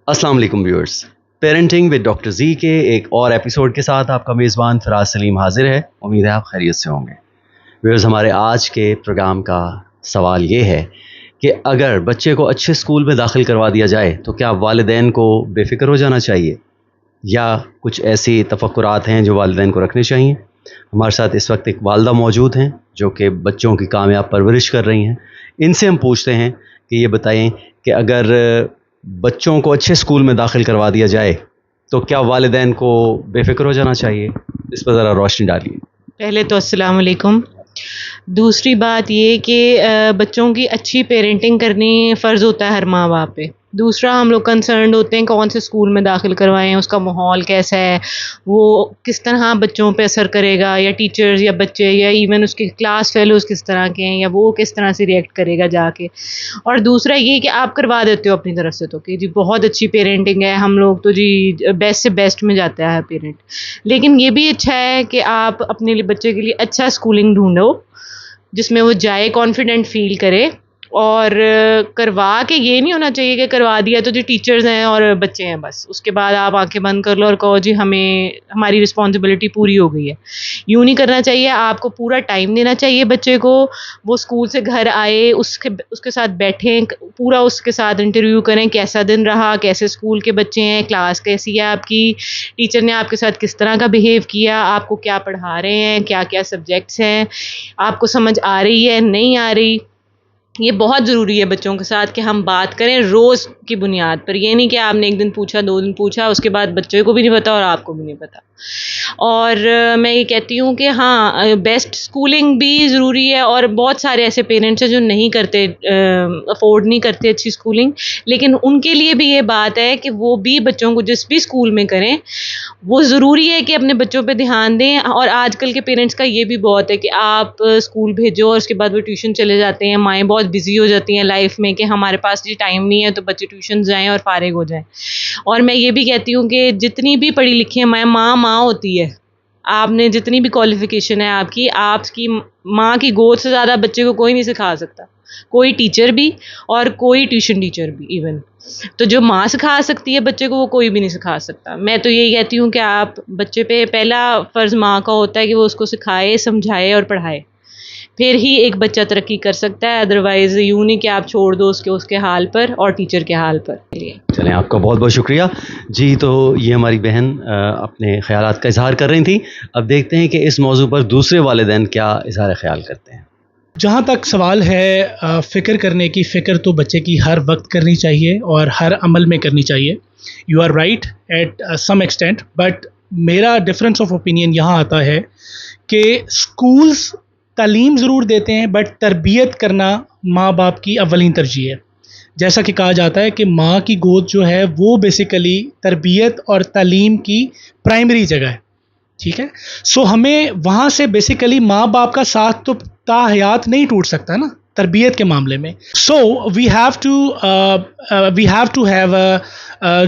अस्सलाम वालेकुम viewers. Parenting with doctor जी के एक और एपिसोड के साथ आपका मेज़बान फराज सलीम हाजिर है। उम्मीद है आप खैरियत से होंगे। व्यूअर्स, हमारे आज के प्रोग्राम का सवाल ये है कि अगर बच्चे को अच्छे स्कूल में दाखिल करवा दिया जाए तो क्या वालिदैन को बेफ़िक्र हो जाना चाहिए या कुछ ऐसी तफक्कुरात हैं जो वालिदैन को रखने चाहिए। हमारे साथ इस वक्त एक वालदा मौजूद हैं जो कि बच्चों की कामयाब परवरिश कर रही हैं। इनसे हम पूछते हैं कि ये बताएं कि अगर बच्चों को अच्छे स्कूल में दाखिल करवा दिया जाए तो क्या वालिदैन को बेफ़िक्र हो जाना चाहिए। इस पर ज़रा रोशनी डालिए। पहले तो अस्सलाम वालेकुम। दूसरी बात ये कि बच्चों की अच्छी पेरेंटिंग करनी फ़र्ज़ होता है हर माँ बाप पे। दूसरा, हम लोग कंसर्न्ड होते हैं कौन से स्कूल में दाखिल करवाएं, उसका माहौल कैसा है, वो किस तरह बच्चों पे असर करेगा, या टीचर्स या बच्चे या इवन उसके क्लास फेलोज़ किस तरह के हैं, या वो किस तरह से रिएक्ट करेगा जाके। और दूसरा ये कि आप करवा देते हो अपनी तरफ से तो कि जी बहुत अच्छी पेरेंटिंग है, हम लोग तो जी बेस्ट से बेस्ट में जाता है पेरेंट। लेकिन ये भी अच्छा है कि आप अपने लिए बच्चे के लिए अच्छा स्कूलिंग ढूंढो जिसमें वो जाए, कॉन्फिडेंट फील करे। और करवा के ये नहीं होना चाहिए कि करवा दिया तो जी टीचर्स हैं और बच्चे हैं, बस उसके बाद आप आंखें बंद कर लो और कहो जी हमें हमारी रिस्पॉन्सिबिलिटी पूरी हो गई है। यूँ नहीं करना चाहिए। आपको पूरा टाइम देना चाहिए बच्चे को। वो स्कूल से घर आए, उसके उसके साथ बैठें, पूरा उसके साथ इंटरव्यू करें, कैसा दिन रहा, कैसे स्कूल के बच्चे हैं, क्लास कैसी है आपकी, टीचर ने आपके साथ किस तरह का बिहेव किया, आपको क्या पढ़ा रहे हैं, क्या क्या सब्जेक्ट्स हैं, आपको समझ आ रही है नहीं आ रही। ये बहुत ज़रूरी है बच्चों के साथ कि हम बात करें रोज़ की बुनियाद पर। ये नहीं कि आपने एक दिन पूछा, 2 दिन पूछा, उसके बाद बच्चे को भी नहीं पता और आपको भी नहीं पता। और मैं ये कहती हूँ कि हाँ, बेस्ट स्कूलिंग भी ज़रूरी है। और बहुत सारे ऐसे पेरेंट्स हैं जो नहीं करते, अफोर्ड नहीं करते अच्छी स्कूलिंग, लेकिन उनके लिए भी ये बात है कि वो भी बच्चों को जिस भी स्कूल में करें, वो ज़रूरी है कि अपने बच्चों पे ध्यान दें। और आजकल के पेरेंट्स का ये भी बहुत है कि आप स्कूल भेजो और उसके बाद वो ट्यूशन चले जाते हैं। माएँ बहुत बिज़ी हो जाती हैं लाइफ में कि हमारे पास जी टाइम नहीं है, तो बच्चे ट्यूशन जाएँ और फारिग हो जाएँ। और मैं ये भी कहती हूँ कि जितनी भी पढ़ी लिखी है माँ होती है। आपने जितनी भी क्वालिफ़िकेशन है आपकी माँ की गोद से ज़्यादा बच्चे को कोई नहीं सिखा सकता। कोई टीचर भी और कोई ट्यूशन टीचर भी इवन। तो जो माँ सिखा सकती है बच्चे को, वो कोई भी नहीं सिखा सकता। मैं तो यही कहती हूँ कि आप बच्चे पे पहला फ़र्ज़ माँ का होता है कि वो उसको सिखाए, समझाए और पढ़ाए। फिर ही एक बच्चा तरक्की कर सकता है। अदरवाइज़ यूँ नहीं कि आप छोड़ दो उसके हाल पर और टीचर के हाल पर। चलें, आपका बहुत बहुत शुक्रिया जी। तो ये हमारी बहन अपने ख़यालात का इज़हार कर रही थी। अब देखते हैं कि इस मौजू पर दूसरे वालिदैन क्या इज़हार ख़याल करते हैं। जहाँ तक सवाल है फ़िक्र करने की, फ़िक्र तो बच्चे की हर वक्त करनी चाहिए और हर अमल में करनी चाहिए। You are right at some extent, but मेरा डिफरेंस ऑफ ओपिनियन यहाँ आता है कि स्कूल्स तालीम ज़रूर देते हैं, बट तरबियत करना माँ बाप की अव्वलीन तरजीह है। जैसा कि कहा जाता है कि माँ की गोद जो है वो बेसिकली तरबियत और तालीम की प्राइमरी जगह है। ठीक है, सो हमें वहाँ से बेसिकली माँ बाप का साथ तो ताहयात नहीं टूट सकता ना तरबियत के मामले में। So we have to have a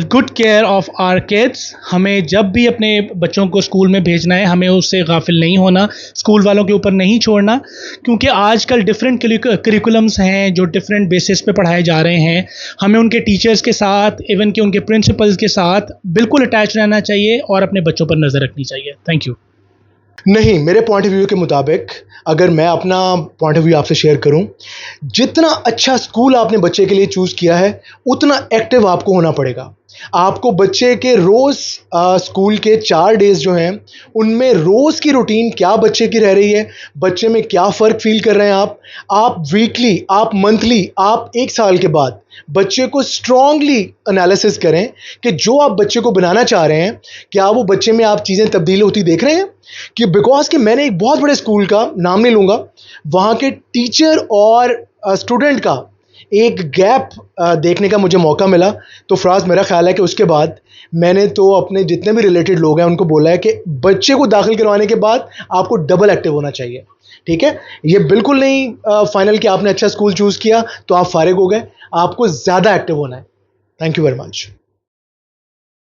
good care of our kids. हमें जब भी अपने बच्चों को स्कूल में भेजना है, हमें उससे गाफिल नहीं होना, स्कूल वालों के ऊपर नहीं छोड़ना, क्योंकि आजकल डिफरेंट करिकुलम्स हैं जो डिफरेंट बेसिस पे पढ़ाए जा रहे हैं। हमें उनके टीचर्स के साथ, इवन कि उनके प्रिंसिपल्स के साथ बिल्कुल अटैच रहना चाहिए और अपने बच्चों पर नज़र रखनी चाहिए। Thank you. नहीं, मेरे पॉइंट ऑफ व्यू के मुताबिक अगर मैं अपना पॉइंट ऑफ व्यू आपसे शेयर करूं, जितना अच्छा स्कूल आपने बच्चे के लिए चूज़ किया है, उतना एक्टिव आपको होना पड़ेगा। आपको बच्चे के रोज़ स्कूल के 4 डेज़ जो हैं, उनमें रोज़ की रूटीन क्या बच्चे की रह रही है, बच्चे में क्या फ़र्क फ़ील कर रहे हैं आप वीकली, आप मंथली, आप 1 साल के बाद बच्चे को स्ट्रॉन्गली एनालिसिस करें कि जो आप बच्चे को बनाना चाह रहे हैं, क्या वो बच्चे में आप चीज़ें तब्दील होती देख रहे हैं। कि बिकॉज कि मैंने एक बहुत बड़े स्कूल का नाम नहीं लूँगा, वहाँ के टीचर और स्टूडेंट का एक गैप देखने का मुझे मौका मिला। तो फराज, मेरा ख्याल है कि उसके बाद मैंने तो अपने जितने भी रिलेटेड लोग हैं उनको बोला है कि बच्चे को दाखिल करवाने के बाद आपको डबल एक्टिव होना चाहिए। ठीक है, ये बिल्कुल नहीं फाइनल कि आपने अच्छा स्कूल चूज़ किया तो आप फारिग हो गए, आपको ज़्यादा एक्टिव होना है। Thank you very much.